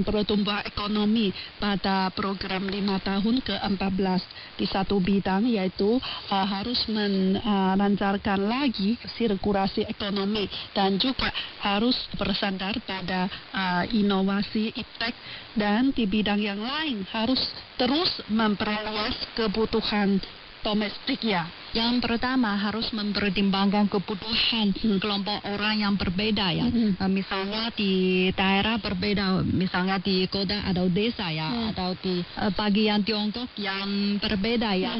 pertumbuhan ekonomi pada program 5 tahun ke-14 di satu bidang, yaitu harus melancarkan lagi sirkulasi ekonomi dan juga harus bersandar pada inovasi iptek, dan di bidang yang lain harus terus memperluas kebutuhan domestik ya. Yang pertama harus mempertimbangkan kebutuhan kelompok orang yang berbeda ya. Misalnya di daerah berbeda, misalnya di kota atau desa ya, atau di bagian Tiongkok yang berbeda ya.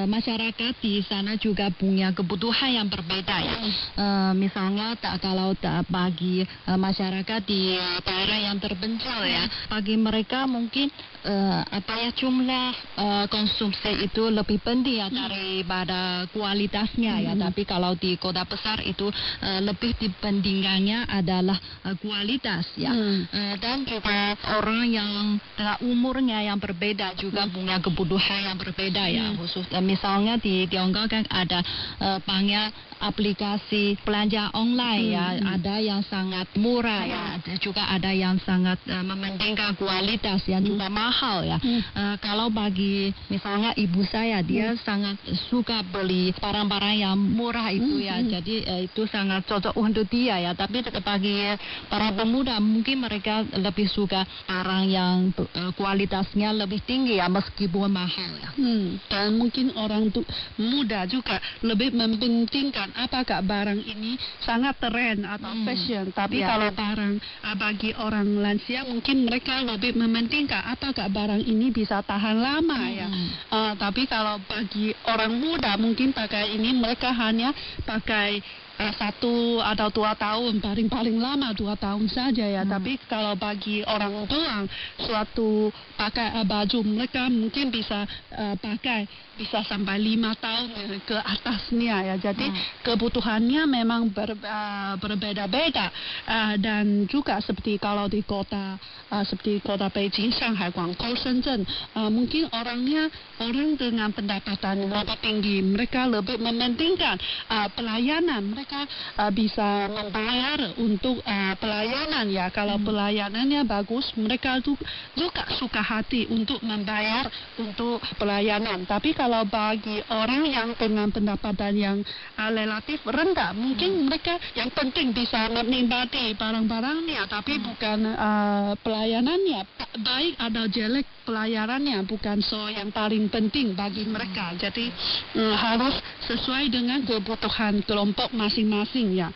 Masyarakat di sana juga punya kebutuhan yang berbeda ya. Misalnya kalau bagi masyarakat di daerah yang terpencil ya, bagi mereka mungkin jumlah konsumsi itu lebih penting ya daripada kualitasnya ya. Tapi kalau di kota besar itu lebih dibandingkannya adalah kualitas ya. Dan juga orang yang dengan umurnya yang berbeda juga punya kebutuhan yang berbeda ya. Khusus misalnya di Tiongkok kan ada banyak aplikasi belanja online ya. Ada yang sangat murah ya, juga ada yang sangat mementingkan kualitas yang juga mahal ya. Kalau bagi misalnya ibu saya, dia sangat suka beli barang-barang yang murah itu ya. Jadi itu sangat cocok untuk dia ya. Tapi bagi para pemuda mungkin mereka lebih suka barang yang kualitasnya lebih tinggi ya, meskipun mahal ya. Dan mungkin orang muda juga lebih mementingkan apakah barang ini sangat tren atau fashion. Tapi kalau barang bagi orang lansia mungkin mereka lebih mementingkan apakah barang ini bisa tahan lama ya. Tapi kalau bagi orang muda mungkin pakai ini mereka hanya pakai 1 atau 2 tahun, paling lama 2 tahun saja ya. Tapi kalau bagi orang tua, suatu pakai baju mereka mungkin bisa pakai bisa sampai 5 tahun ke atasnya ya. Jadi kebutuhannya memang berbeda-beda. Dan juga seperti kalau di kota seperti kota Beijing, Shanghai, Guangzhou, Shenzhen, mungkin orang dengan pendapatan lebih tinggi, mereka lebih mementingkan pelayanan. Mereka bisa membayar untuk pelayanan ya. Kalau pelayanannya bagus, mereka juga suka hati untuk membayar untuk pelayanan. Tapi kalau bagi orang yang dengan pendapatan yang relatif rendah, mungkin mereka yang penting bisa menikmati barang-barangnya, tapi bukan pelayanannya. Baik atau jelek pelayanannya bukan yang paling penting bagi mereka. Jadi harus sesuai dengan kebutuhan kelompok masing-masing ya.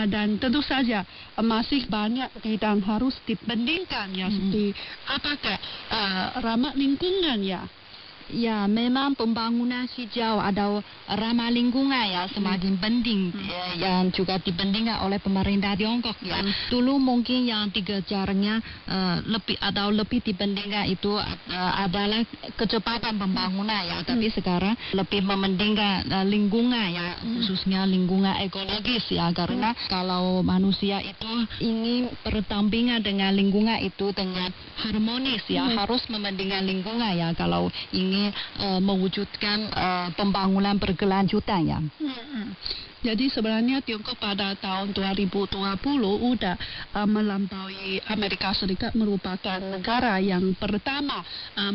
Dan tentu saja masih banyak bidang harus dibandingkan ya, seperti apakah ramah lingkungan ya. Ya, memang pembangunan hijau atau ramah lingkungan ya semakin penting yang juga dibandingkan oleh pemerintah Tiongkok ya. Dulu mungkin yang dikejarnya lebih dibandingkan itu adalah kecepatan pembangunan ya. Tapi sekarang lebih mementingkan lingkungan ya, khususnya lingkungan ekologis ya. Karena kalau manusia itu ingin berdampingan dengan lingkungan itu dengan harmonis ya, harus mementingkan lingkungan ya. Kalau ingin mewujudkan pembangunan berkelanjutan ya. Jadi sebenarnya Tiongkok pada tahun 2020 sudah melampaui Amerika Serikat, merupakan negara yang pertama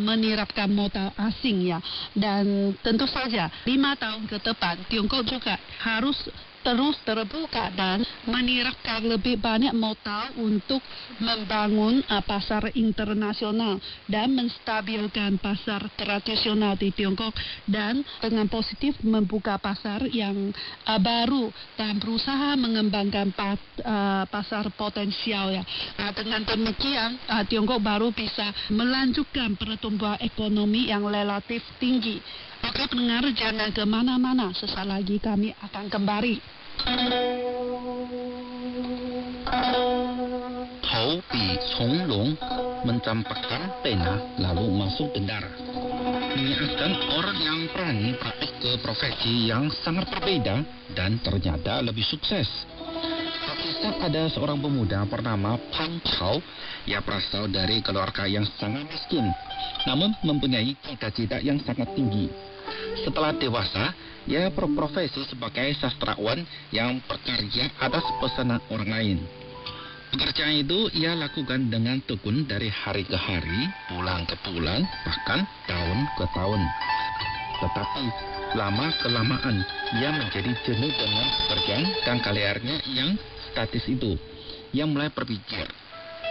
menerapkan modal asing ya. Dan tentu saja 5 tahun ke depan Tiongkok juga harus terus terbuka dan menerapkan lebih banyak modal untuk membangun pasar internasional dan menstabilkan pasar tradisional di Tiongkok, dan dengan positif membuka pasar yang baru dan berusaha mengembangkan pasar potensial ya. Dengan demikian Tiongkok baru bisa melanjutkan pertumbuhan ekonomi yang relatif tinggi. Oke pendengar, jangan kemana-mana, sesaat lagi kami akan kembali. Hobi Conglong mencampakkan pena lalu masuk ke darah. Menyiaskan orang yang berani praktik ke profesi yang sangat berbeda dan ternyata lebih sukses. Pakistan ada seorang pemuda bernama Pan Chao. Ia berasal dari keluarga yang sangat miskin, namun mempunyai cita-cita yang sangat tinggi. Setelah dewasa, ia berprofesi sebagai sastrawan yang berkarya atas pesanan orang lain. Pekerjaan itu ia lakukan dengan tekun dari hari ke hari, bulan ke bulan, bahkan tahun ke tahun. Tetapi lama-kelamaan ia menjadi jenuh dengan pekerjaan dan karirnya yang statis itu. Ia mulai berpikir,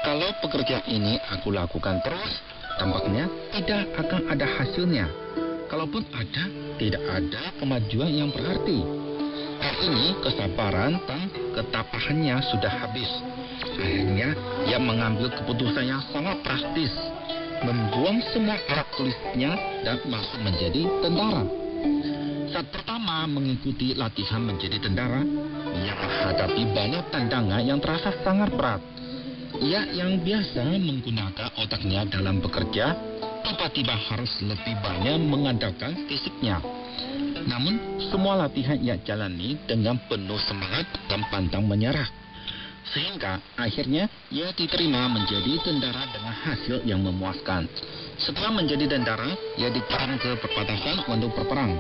kalau pekerjaan ini aku lakukan terus, tampaknya tidak akan ada hasilnya. Kalaupun ada, tidak ada kemajuan yang berarti. Kali ini kesabaran dan ketabahannya sudah habis. Akhirnya, ia mengambil keputusan yang sangat drastis, membuang semua alat tulisnya dan masuk menjadi tentara. Saat pertama mengikuti latihan menjadi tentara, ia menghadapi banyak tantangan yang terasa sangat berat. Ia yang biasa menggunakan otaknya dalam bekerja, tiba-tiba harus lebih banyak mengandalkan fisiknya. Namun, semua latihan ia jalani dengan penuh semangat dan pantang menyerah. Sehingga akhirnya ia diterima menjadi tentara dengan hasil yang memuaskan. Setelah menjadi tentara, ia dikirim ke perbatasan untuk berperang.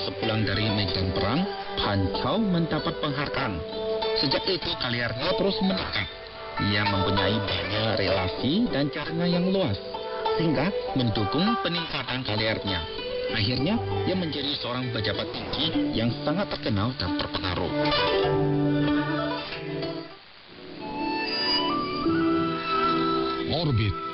Sepulang dari medan perang, Han Chao mendapat penghargaan. Sejak itu karirnya terus meningkat. Ia mempunyai banyak relasi dan jaringan yang luas, sehingga mendukung peningkatan karirnya. Akhirnya, ia menjadi seorang pejabat tinggi yang sangat terkenal dan berpengaruh. Orbit